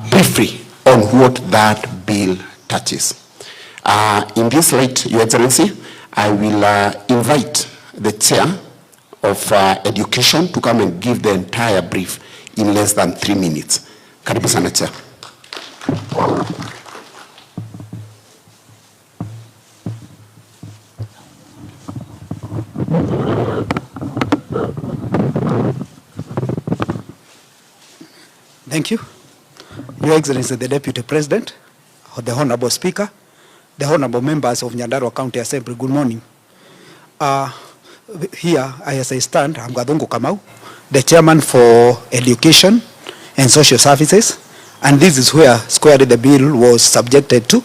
briefly on what that bill touches. In this light, Your Excellency, I will invite the chair of education to come and give the entire brief in less than 3 minutes. Karibu sana, Chair. Thank you. Your Excellency, the Deputy President, the Honorable Speaker, the Honorable Members of Nyandarua County Assembly, good morning. Here, as I stand, I'm Gadongo Kamau, the Chairman for Education and Social Services, and this is where squarely the bill was subjected to.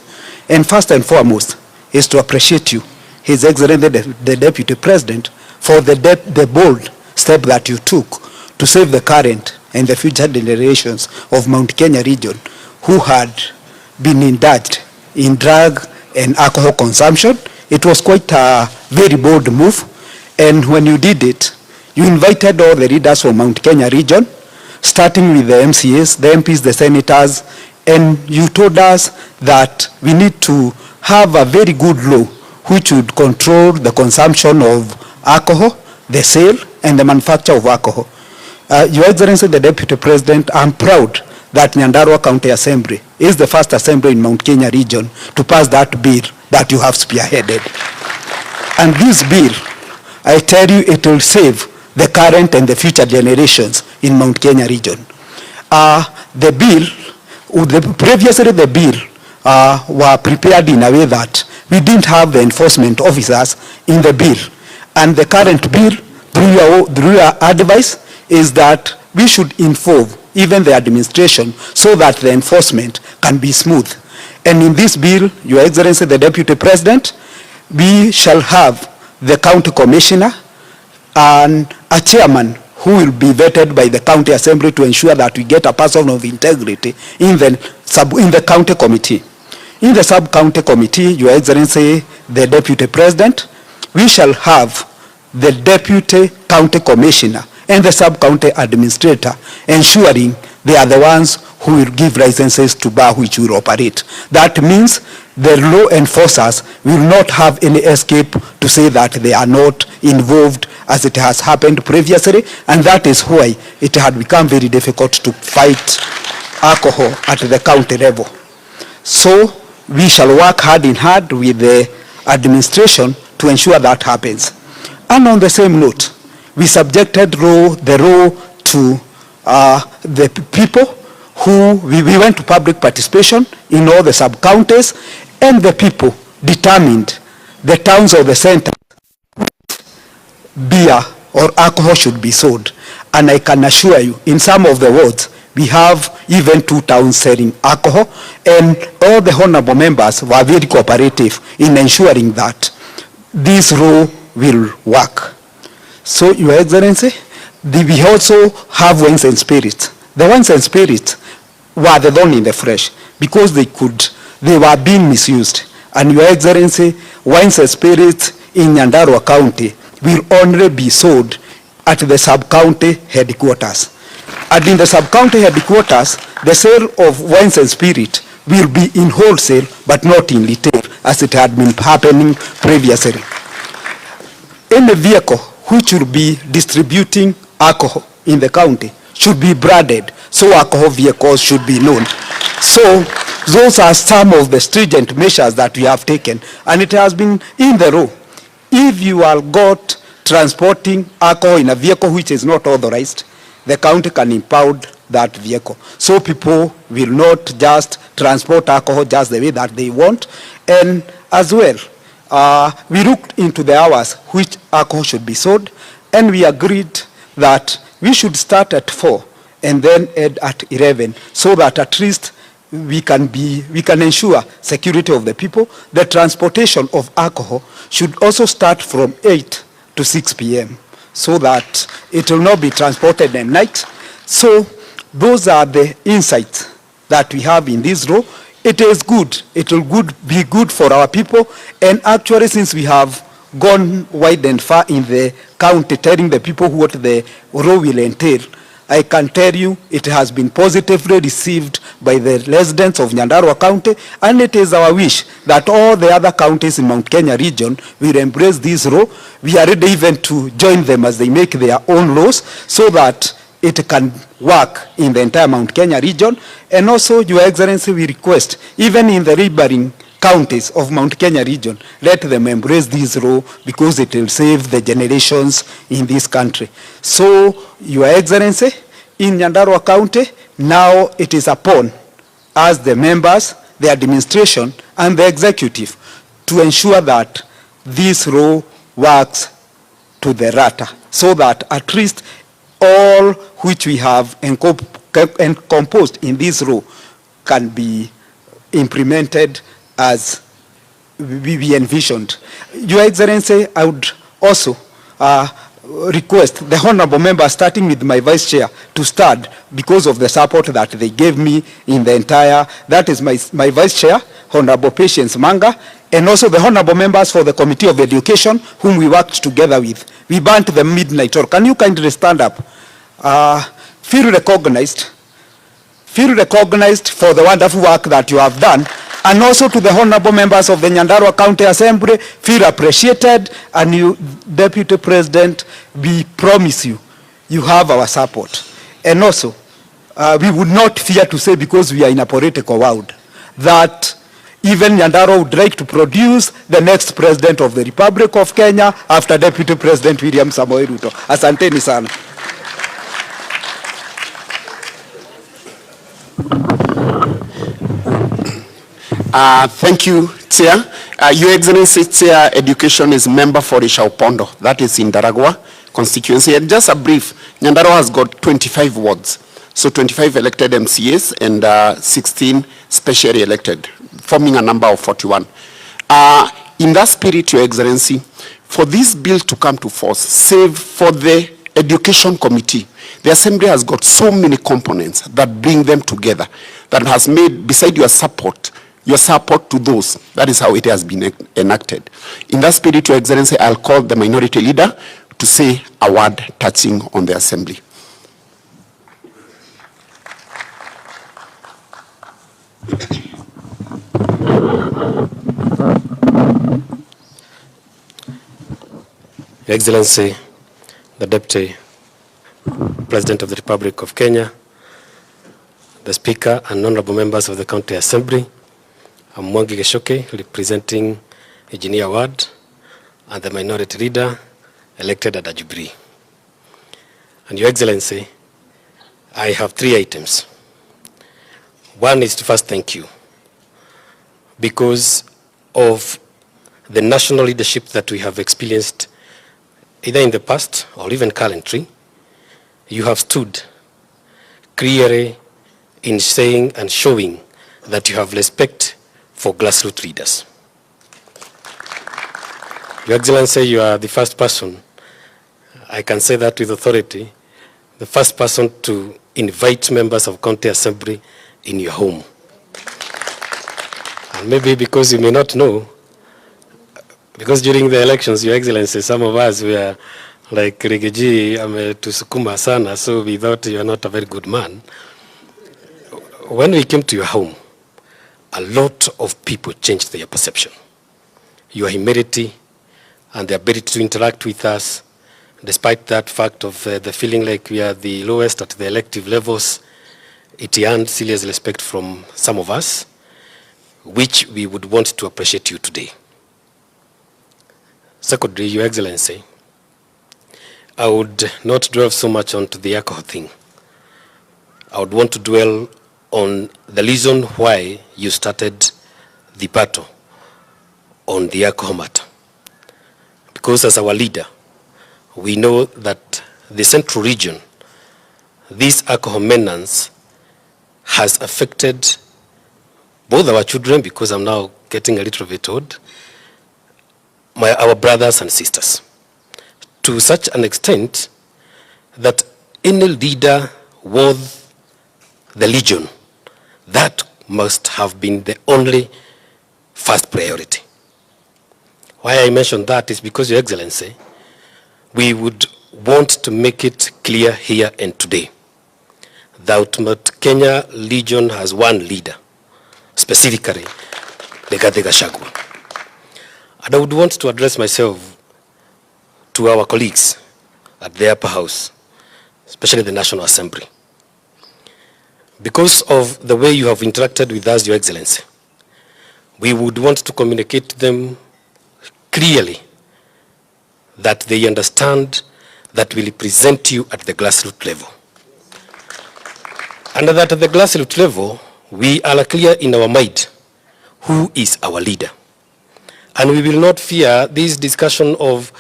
And first and foremost is to appreciate you, His Excellency, the Deputy President, for the bold step that you took to save the current and the future generations of Mount Kenya region who had been indulged in drug and alcohol consumption. It was quite a very bold move, and when you did it, you invited all the leaders from Mount Kenya region, starting with the MCAs, the MPs, the senators, and you told us that we need to have a very good law which would control the consumption of alcohol, the sale, and the manufacture of alcohol. Your Excellency, the Deputy President, I'm proud that Nyandarua County Assembly is the first assembly in Mount Kenya region to pass that bill that you have spearheaded. And this bill, I tell you, it will save the current and the future generations in Mount Kenya region. Previously the bill were prepared in a way that we didn't have the enforcement officers in the bill. And the current bill, through your advice, is that we should involve even the administration so that the enforcement can be smooth. And in this bill, Your Excellency, the Deputy President, we shall have the county commissioner and a chairman who will be vetted by the county assembly to ensure that we get a person of integrity in the county committee. In the sub-county committee, Your Excellency, the Deputy President, we shall have the deputy county commissioner and the sub-county administrator, ensuring they are the ones who will give licenses to bar which will operate. That means the law enforcers will not have any escape to say that they are not involved as it has happened previously, and that is why it had become very difficult to fight alcohol at the county level. So we shall work hand in hand with the administration to ensure that happens. And on the same note, we subjected the law to the people who, we went to public participation in all the sub-counties, and the people determined the towns of the center beer or alcohol should be sold. And I can assure you, in some of the wards, we have even 2 towns selling alcohol, and all the honorable members were very cooperative in ensuring that this law will work. So, Your Excellency, we also have wines and spirits. The wines and spirits were the thorn in the flesh because they were being misused. And Your Excellency, wines and spirits in Nyandarua County will only be sold at the sub-county headquarters. And in the sub-county headquarters, the sale of wines and spirit will be in wholesale but not in retail, as it had been happening previously. Any vehicle which will be distributing alcohol in the county should be branded, so alcohol vehicles should be known. So those are some of the stringent measures that we have taken, and it has been in the law. If you are got transporting alcohol in a vehicle which is not authorized, the county can impound that vehicle. So people will not just transport alcohol just the way that they want. And as well, we looked into the hours which alcohol should be sold, and we agreed that we should start at 4 and then end at 11, so that at least we can ensure security of the people. The transportation of alcohol should also start from 8 to 6 p.m. so that it will not be transported at night. So those are the insights that we have in this law. It is good. It will be good for our people. And actually, since we have gone wide and far in the county telling the people what the law will entail, I can tell you it has been positively received by the residents of Nyandarua County, and it is our wish that all the other counties in Mount Kenya region will embrace this law. We are ready even to join them as they make their own laws so that it can work in the entire Mount Kenya region. And also, Your Excellency, we request, even in the neighboring counties of Mount Kenya region, let them embrace this law because it will save the generations in this country. So, Your Excellency, in Nyandarua County, now it is upon us, the members, the administration, and the executive to ensure that this law works to the rata, so that at least all which we have encompassed in this law can be implemented as we envisioned. Your Excellency, I would also request the honorable members, starting with my vice chair, to stand because of the support that they gave me in the entire, that is my vice chair, Honorable Patience Manga, and also the honorable members for the Committee of Education, whom we worked together with. We burnt the midnight oil. Can you kindly stand up? Feel recognized for the wonderful work that you have done, and also to the honorable members of the Nyandarua County Assembly, feel appreciated. And you, Deputy President, we promise you, you have our support. And also, we would not fear to say, because we are in a political world, that even Nyandarua would like to produce the next President of the Republic of Kenya after Deputy President William Samoei Ruto. Asanteni sana. Thank you, Chair. Your Excellency, Chair, Education is member for Ishaupondo. That is in Daragwa constituency. And just a brief, Nyandarua has got 25 wards. So 25 elected MCAs and 16 specially elected, forming a number of 41. In that spirit, Your Excellency, for this bill to come to force, save for the Education Committee, the Assembly has got so many components that bring them together, that has made, beside your support to those. That is how it has been enacted. In that spirit, Your Excellency, I'll call the minority leader to say a word touching on the Assembly. Your Excellency, the Deputy President of the Republic of Kenya, the Speaker and honorable members of the County Assembly, I'm Mwangi Geshoke, representing Engineer Ward, and the minority leader elected at AJAABU. And Your Excellency, I have 3 items. One is to first thank you because of the national leadership that we have experienced either in the past or even currently. You have stood clearly in saying and showing that you have respect for grassroots leaders. Your Excellency, you are the first person, I can say that with authority, the first person to invite members of County Assembly in your home. And maybe because you may not know, because during the elections, Your Excellency, some of us were like Rigaji ametusukuma sana, so we thought you are not a very good man. When we came to your home, a lot of people changed their perception. Your humility and the ability to interact with us, despite that fact of the feeling like we are the lowest at the elective levels, it earned serious respect from some of us, which we would want to appreciate you today. Secondly, Your Excellency, I would not dwell so much onto the YAKO thing. I would want to dwell on the reason why you started the battle on the YAKO matter. Because as our leader, we know that the central region, this alcohol menace has affected both our children, because I'm now getting a little bit old, our brothers and sisters, to such an extent that any leader worth the legion, that must have been the only first priority. Why I mention that is because, Your Excellency, we would want to make it clear here and today that MT.KENYA Legion has one leader, specifically Rigathi Gachagua. And I would want to address myself to our colleagues at the upper house, especially the National Assembly. Because of the way you have interacted with us, Your Excellency, we would want to communicate to them clearly that they understand that we represent you at the grassroots level. And that at the grassroots level, we are clear in our mind who is our leader. And we will not fear this discussion of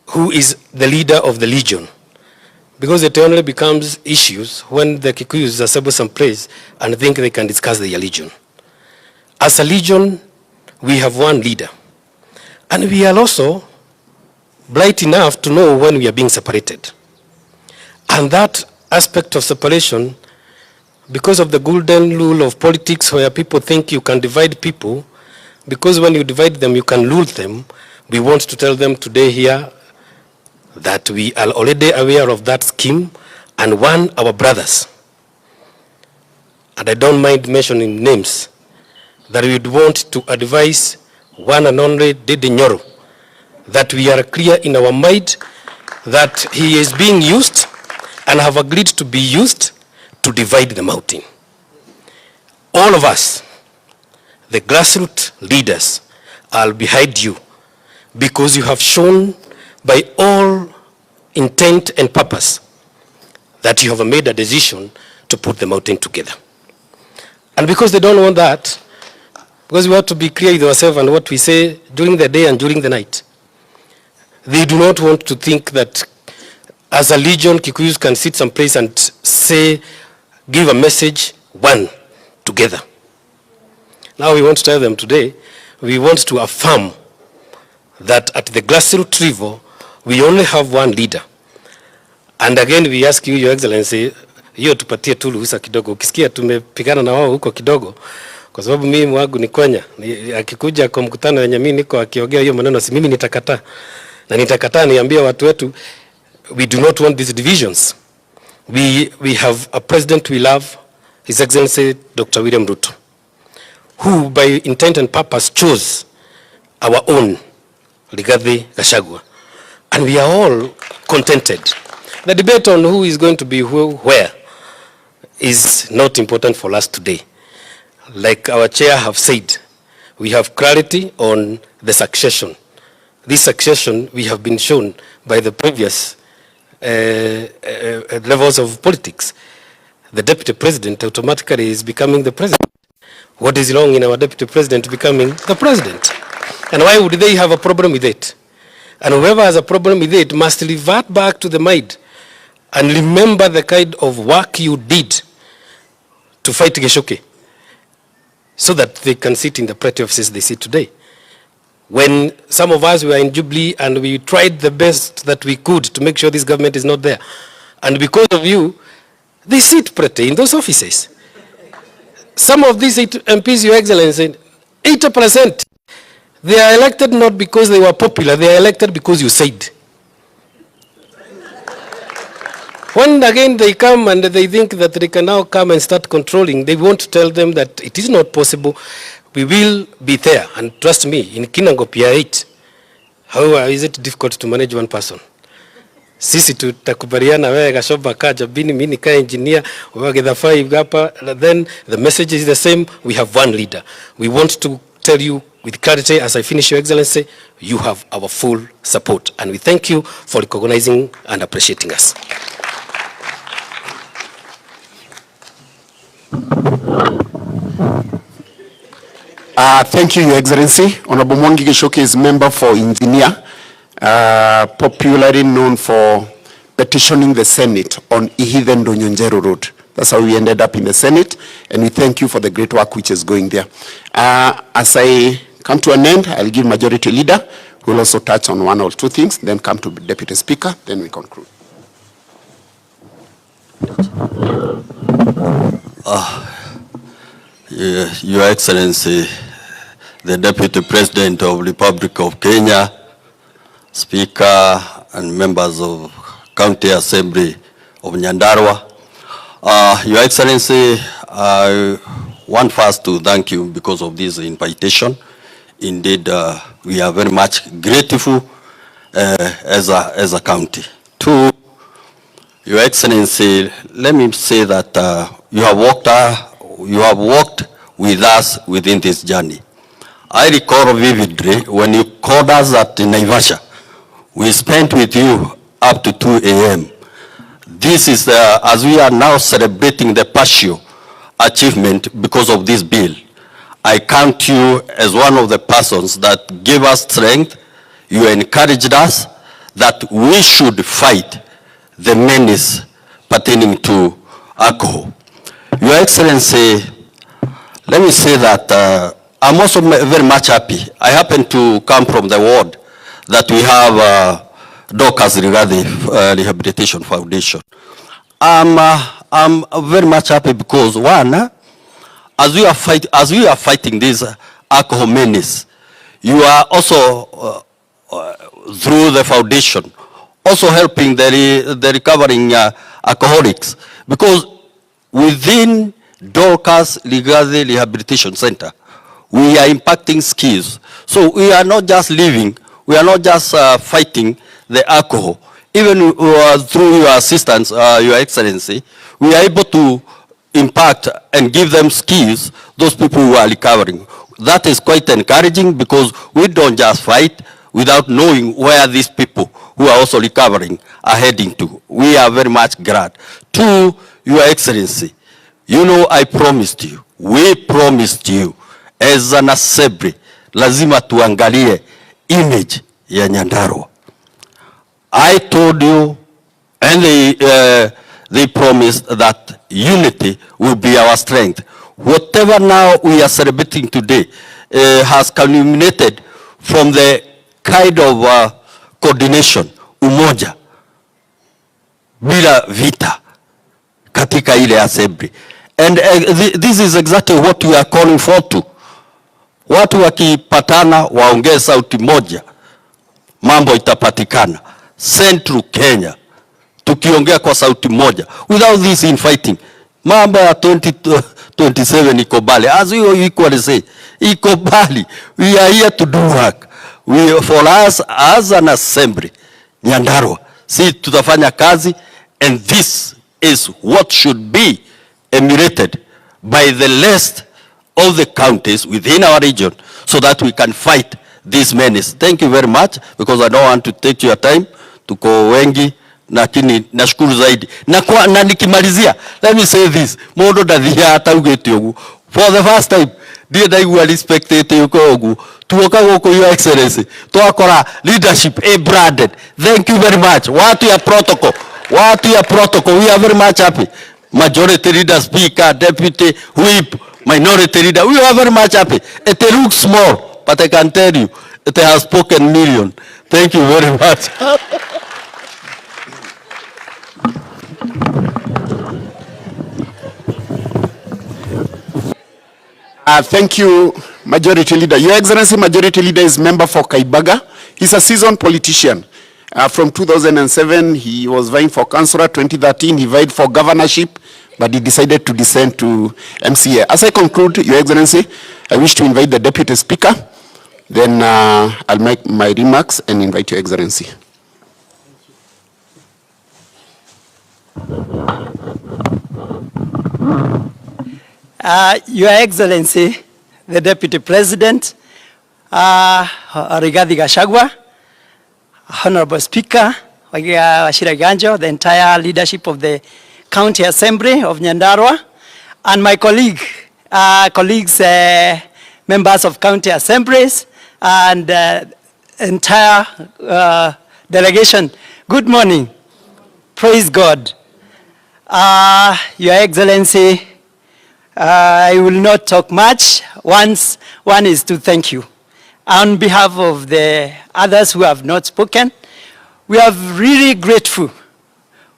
who is the leader of the legion, because it only becomes issues when the Kikuyus assemble some place and think they can discuss their legion. As a legion, we have one leader. And we are also bright enough to know when we are being separated. And that aspect of separation, because of the golden rule of politics where people think you can divide people, because when you divide them, you can rule them, we want to tell them today here that we are already aware of that scheme and warn our brothers. And I don't mind mentioning names, that we would want to advise one and only NDINDI, that we are clear in our mind that he is being used and have agreed to be used to divide the mountain. All of us, the grassroots leaders, are behind you because you have shown by all intent and purpose that you have made a decision to put the mountain together. And because they don't want that, because we have to be clear with ourselves and what we say during the day and during the night, they do not want to think that as a legion, Kikuyus can sit someplace and say, give a message, one, together. Now we want to tell them today, we want to affirm that at the grassroots level, we only have one leader. And again, we ask you, Your Excellency, hiyo tupatie tu ruhusa kidogo. Ukisikia tumepigana na wao huko kidogo, kwa sababu mimi wangu ni Kenya. Akikuja kwa mkutano wenye mimi niko akiongea hiyo maneno, si mimi nitakataa. Na nitakataa niambia watu wetu, we do not want these divisions. We have a president we love, His Excellency Dr. William Ruto, who by intent and purpose chose our own Rigathi Gachagua. And we are all contented. The debate on who is going to be where is not important for us today. Like our chair have said, we have clarity on the succession. This succession we have been shown by the previous levels of politics. The deputy president automatically is becoming the president. What is wrong in our deputy president becoming the president? And why would they have a problem with it? And whoever has a problem with it must revert back to the mind and remember the kind of work you did to fight Geshoke, so that they can sit in the pretty offices they sit today. When some of us were in Jubilee and we tried the best that we could to make sure this government is not there, and because of you, they sit pretty in those offices. Some of these MPs, Your Excellency, 80%, they are elected not because they were popular, they are elected because you said. When again they come and they think that they can now come and start controlling, they want to tell them that it is not possible. We will be there, and trust me, in Kinango Pier 8, however, is it difficult to manage one person? Sisi tutakubaliana wewe Gashoba kaja bini mimi nika engineer wewe Githafai hapa, then the message is the same. We have one leader. We want to tell you with clarity, as I finish, Your Excellency, you have our full support, and we thank you for recognizing and appreciating us. Thank you, Your Excellency. Honorable Mwangi Geshoke is member for Engineer, popularly known for petitioning the Senate on Ihithen Donyonjero Road. That's how we ended up in the Senate, and we thank you for the great work which is going there. As I come to an end, I'll give Majority Leader, who will also touch on one or two things, then come to Deputy Speaker, then we conclude. Your Excellency, the Deputy President of the Republic of Kenya, Speaker and members of County Assembly of Nyandarua, Your Excellency, I want first to thank you because of this invitation. Indeed, we are very much grateful as a county. To Your Excellency, let me say that you have walked with us within this journey. I recall vividly when you called us at Naivasha. We spent with you up to 2 a.m. This is, as we are now celebrating the partial achievement because of this bill, I count you as one of the persons that gave us strength. You encouraged us that we should fight the menace pertaining to alcohol. Your Excellency, let me say that I'm also very much happy. I happen to come from the ward that we have Dorcas regarding Rehabilitation Foundation. I'm very much happy because one, as we are fighting this alcohol menace, you are also through the foundation also helping the recovering alcoholics, because within Dorcas Ligade Rehabilitation Center, we are impacting skills. So we are not just living, we are not just fighting the alcohol. Even through your assistance, Your Excellency, we are able to impact and give them skills, those people who are recovering. That is quite encouraging, because we don't just fight without knowing where these people who are also recovering are heading to. We are very much glad. To Your Excellency, you know, I promised you, we promised you, as an assembly, lazima tuangalie image ya Nyandarua. I told you, and they promised that unity will be our strength. Whatever now we are celebrating today has culminated from the kind of coordination, umoja, bila vita katika ile assembly. And this is exactly what we are calling for to. Watu wakipatana waongee sauti moja, mambo itapatikana. Central Kenya, tukiongea kwa sauti moja, without this infighting, mambo ya 2027 iko bali. As we equally say, iko bali. We are here to do work. For us as an assembly, Nyandarua, si tutafanya kazi, and this is what should be emulated by the rest of the counties within our region, so that we can fight this menace. Thank you very much, because I don't want to take your time. Tuko wengi, lakini nashukuru zaidi. Na nikimalizia, let me say this. Modo dadhia hata ugeti ogu. For the first time, dear that you are respected yuko ogu. Tuoka woko Your Excellency. Tuakora leadership branded. Thank you very much. Watu ya protocol. Watu ya protocol. We are very much happy. Majority leader, speaker, deputy, whip, minority leader. We are very much happy. It looks small, but I can tell you, it has spoken million. Thank you very much. Thank you, Majority Leader. Your Excellency, Majority Leader is member for Kaibaga. He's a seasoned politician. From 2007, he was vying for councillor. 2013, he vied for governorship, but he decided to descend to MCA. As I conclude, Your Excellency, I wish to invite the Deputy Speaker. Then I'll make my remarks and invite Your Excellency. Your Excellency, the Deputy President, Rigathi Gachagua, Honorable Speaker, Wachira Ganjo, the entire leadership of the County Assembly of Nyandarua, and my colleagues, members of County Assemblies, and entire delegation. Good morning. Praise God. Your Excellency, I will not talk much. One is to thank you. On behalf of the others who have not spoken, we are really grateful.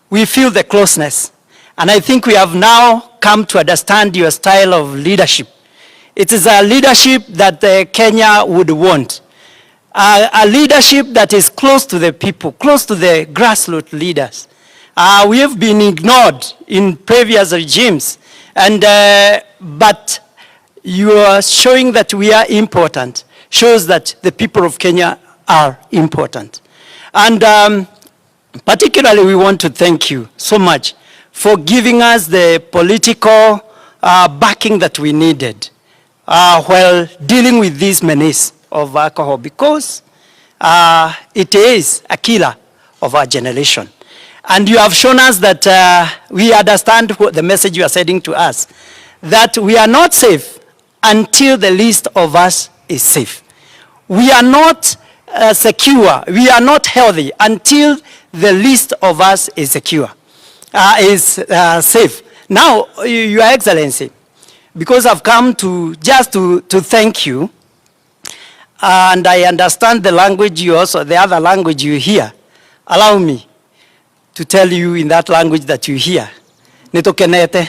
We feel the closeness. And I think we have now come to understand your style of leadership. It is a leadership that Kenya would want. A leadership that is close to the people, close to the grassroots leaders. We have been ignored in previous regimes, and but you are showing that we are important, shows that the people of Kenya are important. And particularly we want to thank you so much for giving us the political backing that we needed while dealing with this menace of alcohol, because it is a killer of our generation. And you have shown us that we understand what the message you are sending to us, that we are not safe until the least of us is safe. We are not secure, we are not healthy until the least of us is secure, safe. Now, Your Excellency, because I've come to just to thank you, and I understand the language you also, the other language you hear, allow me to tell you in that language that you hear. Nitukenete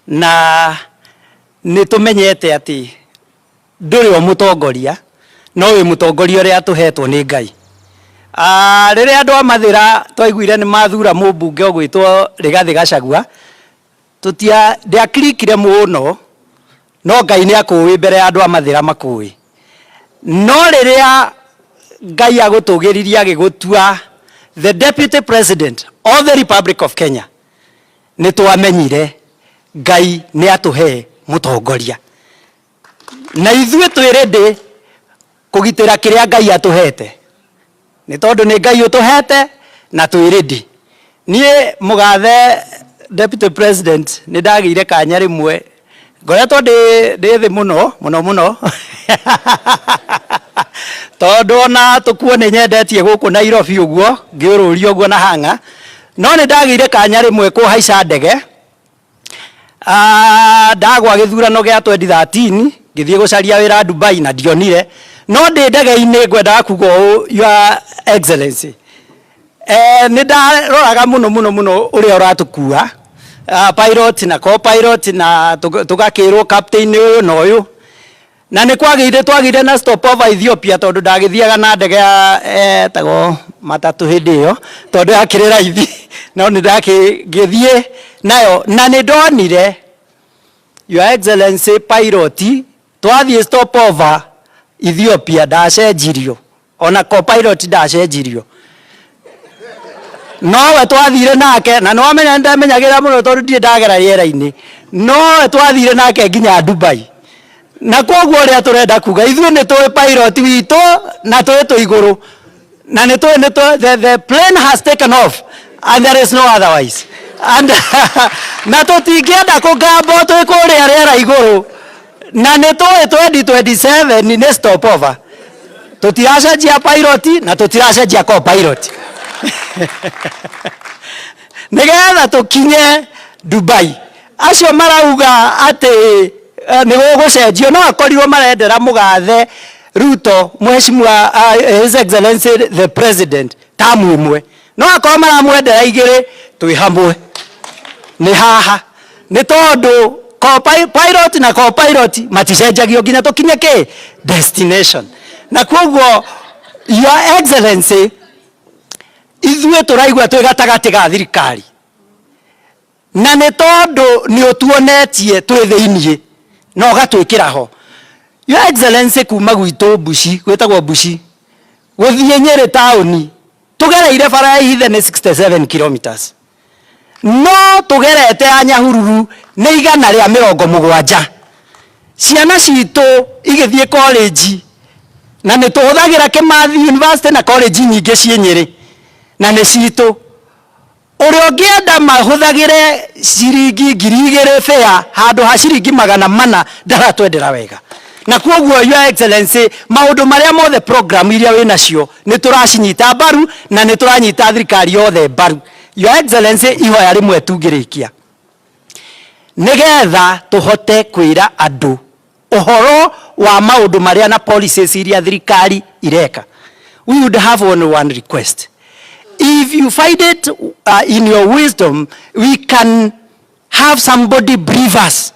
na nitumenyete ati nduri o mutongoria no wi mutongoria uria atuhetwo ni Ngai. Rĩrĩa andũ a Mathĩra twaiguire nĩ mathura mũmbunge ũgwĩtwo Rigathĩ Gachagua, ndiakirikire mũno, no Ngai nĩ akũĩ mbere ya andũ a Mathĩra makũĩ. No rĩrĩa Ngai agũtũgĩririe agĩgũtua the Deputy President of the Republic of Kenya, nĩ twamenyire Ngai nĩ atũhe mũtongoria. Na ithuĩ twĩ ready kũgitĩra kĩrĩa Ngai atũhete. Nĩ tondũ nĩ Ngai ũtũhete na twĩ ready. Niĩ mũgathe Deputy President nĩ ndagĩire kanya rĩmwe ngoretwo ndĩ thĩ mũno tondũ ona tũkuo nĩ nyendetie gũkũ Nairobi ũguo ngĩũrũrio ũguo na hanga, no nĩ ndagĩire kanya rĩmwe kũhaica ndege ndagwa gĩthurano gĩa 2013 ngĩthiĩ gũcaria wĩra Dubai na ndionire, no ndĩ ndege-inĩ ngwendaga kuga ũũ, Your Excellency, nĩ ndaroraga mũno ũrĩa ũratũkua, pilot na co-pilot na tũgakĩrwo captain ũyũ na ũyũ, na nĩ twagĩire na stopover Ethiopia tondũ ndagĩthiaga na ndege ya tago matatũ hĩndĩ ĩyo tondũ yakĩrĩ raithi, no nĩ ndagĩthiĩ nayo na nĩ ndonire, Your Excellency, pilot twathiĩ stopover Ethiopia ndacenjirio, ona co-pilot ndacenjirio, nowe twathire nake na no amenya ndamenyagĩra mũno tondũ ndirĩ ndagera rĩera-inĩ, nowe twathire nake nginya Dubai. Na koguo ũrĩa tũrenda kuga ithuĩ nĩ tũĩ pilot witũ na tũĩ tũ igũrũ, na nĩ tũĩ the plane has taken off and there is no otherwise, and na tũtingĩenda kũgambo twĩ kũrĩa rĩera igũrũ, na nĩ tũĩ 2027 nĩ stopover, tũtiracenjia pilot na tũtiracenjia co-pilot nĩgetha tũkinye Dubai. Acio marauga atĩ nĩ gũgũcenjio, no akorirwo marendera mũgathe Ruto, Mheshimiwa His Excellency the President, tamu ĩmwe, no akorwo maramwendera igĩrĩ, twĩ hamwe nĩ haha, nĩ tondũ pilot na co-pilot maticenjagio nginya tũkinye kĩ destination. Na koguo, Your Excellency, ithuĩ tũraigua twĩ gatagatĩ ga thirikari, na nĩ tondũ nĩ ũtuonetie twĩ thĩiniĩ na ũgatwĩkĩra ho. Your Excellency, kuma gwitũ Bushi, gwĩtagwo Bushi, gũthiĩ Nyĩrĩ taũni tũgereire bara ya ihithe nĩ 67 kilometers, no tũgerete ya Nyahururu nĩ 170. Ciana citũ igĩthiĩ college na nĩ tũhũthagĩra Kimathi University na college nyingĩ ciĩ Nyĩrĩ na nĩ citũ. Ũrĩa ũngĩenda mahũthagĩre ciringi 2,000 fare handũ ha ciringi 400 ndaratwendera wega. Na koguo, Your Excellency, maũndũ marĩa mothe program iria wĩ nacio nĩ tũracinyita mbaru na nĩ tũranyita thirikari yothe mbaru. Your Excellency, ihoya rĩmwe tungĩrĩkia, nĩgetha tũhote kwĩra andũ ũhoro wa maũndũ marĩa na policies iria thirikari ireka. We would have only one request. If you find it in your wisdom, we can have somebody brief us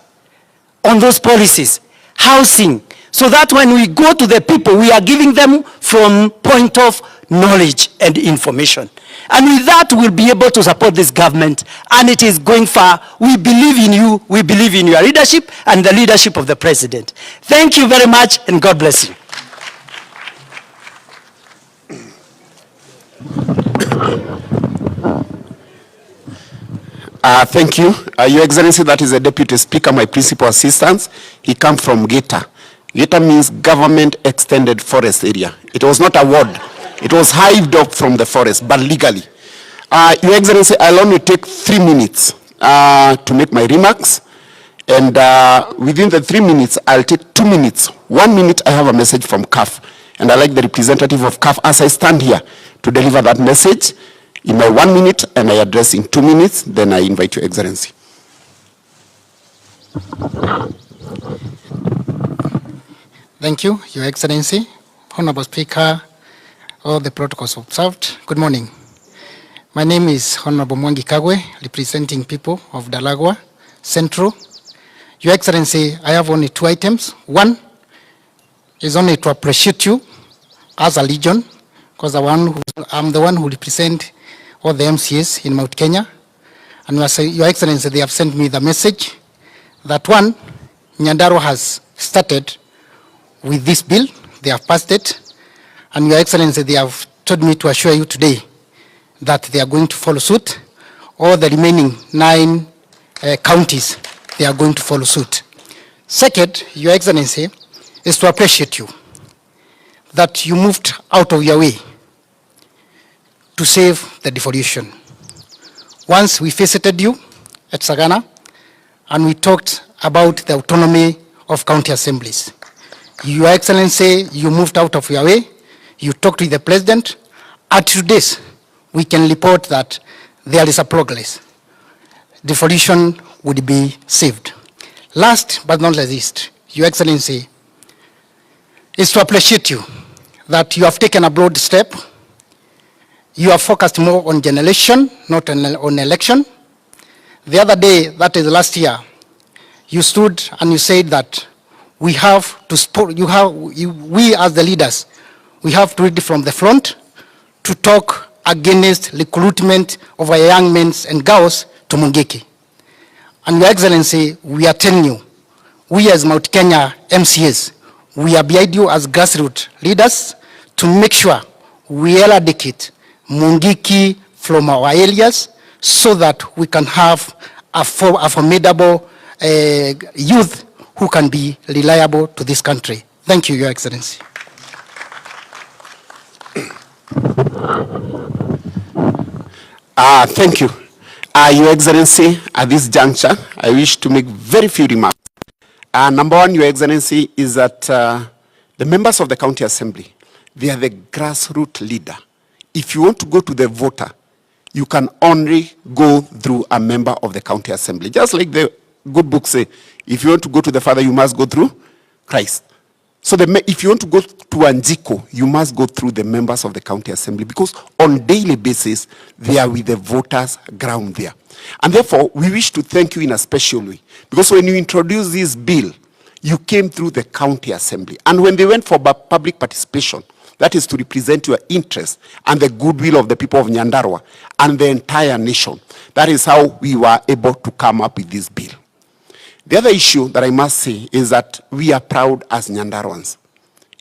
on those policies, housing, so that when we go to the people, we are giving them from point of knowledge and information. And with that, we'll be able to support this government. And it is going far. We believe in you. We believe in your leadership and the leadership of the president. Thank you very much, and God bless you. Thank you. Your Excellency, that is the Deputy Speaker, my principal assistant. He comes from GETA. GETA means Government Extended Forest Area. It was not a word. It was hived up from the forest, but legally. Your Excellency, I'll only take 3 minutes to make my remarks. And within the 3 minutes, I'll take 2 minutes. 1 minute, I have a message from CAF. And I like the representative of CAF as I stand here to deliver that message in my 1 minute, and I address in 2 minutes. Then I invite Your Excellency. Thank you, Your Excellency, Honorable Speaker, all the protocols observed. Good morning. My name is Honorable Mwangi Kagwe, representing people of Dalagwa Central. Your Excellency, I have only 2 items. One is only to appreciate you as a legion, because I'm the one who represent all the MCAs in Mount Kenya. And Your Excellency, they have sent me the message that one, Nyandarua has started with this bill. They have passed it. And Your Excellency, they have told me to assure you today that they are going to follow suit. All the remaining 9 counties, they are going to follow suit. Second, Your Excellency, is to appreciate you that you moved out of your way to save the devolution. Once we visited you at Sagana, and we talked about the autonomy of county assemblies. Your Excellency, you moved out of your way, you talked with the president. At today's, we can report that there is a progress. Devolution would be saved. Last but not least, Your Excellency, is to appreciate you that you have taken a broad step. You have focused more on generation, not on election. The other day, that is last year, you stood and you said that we have to support, we as the leaders, we have to read from the front to talk against recruitment of our young men and girls to Mungiki. And Your Excellency, we are telling you, we as Mount Kenya MCAs, we are behind you as grassroots leaders to make sure we eradicate Mungiki from our areas so that we can have a formidable youth who can be reliable to this country. Thank you, Your Excellency. Thank you. Your Excellency, at this juncture, I wish to make very few remarks. Number one, Your Excellency, is that the members of the County Assembly, they are the grassroots leader. If you want to go to the voter, you can only go through a member of the County Assembly. Just like the good book say, if you want to go to the Father, you must go through Christ. So if you want to go to Anjiko, you must go through the members of the County Assembly, because on daily basis, they are with the voters ground there. And therefore, we wish to thank you in a special way, because when you introduced this bill, you came through the County Assembly. And when they went for public participation, that is to represent your interest and the goodwill of the people of Nyandarua and the entire nation. That is how we were able to come up with this bill. The other issue that I must say is that we are proud as Nyandaruans.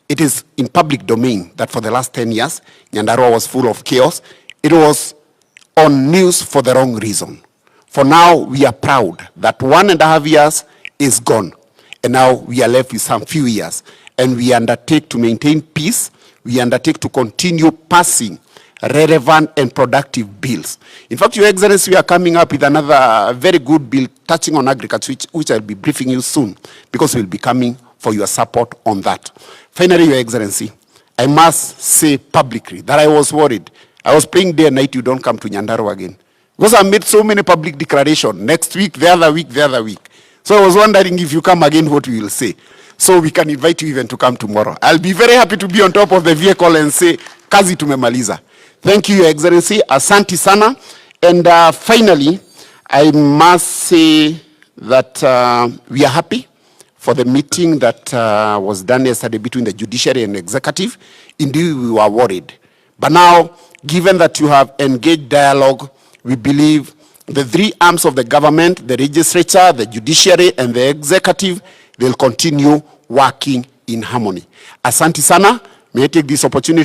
It is in public domain that for the last 10 years, Nyandarua was full of chaos. It was on news for the wrong reason. For now, we are proud that 1.5 years is gone. And now we are left with some few years. And we undertake to maintain peace. We undertake to continue passing relevant and productive bills. In fact, Your Excellency, we are coming up with another very good bill touching on agriculture, which I'll be briefing you soon, because we'll be coming for your support on that. Finally, Your Excellency, I must say publicly that I was worried. I was praying day and night you don't come to Nyandarua again, because I made so many public declarations, next week, the other week, the other week. So I was wondering if you come again, what we will say. So we can invite you even to come tomorrow. I'll be very happy to be on top of the vehicle and say, kazi tumemaliza. Thank you, Your Excellency. Asante sana. And finally, I must say that we are happy for the meeting that was done yesterday between the judiciary and executive. Indeed, we were worried. But now, given that you have engaged dialogue, we believe the three arms of the government, the legislature, the judiciary, and the executive, they'll continue working in harmony. Asante sana. May I take this opportunity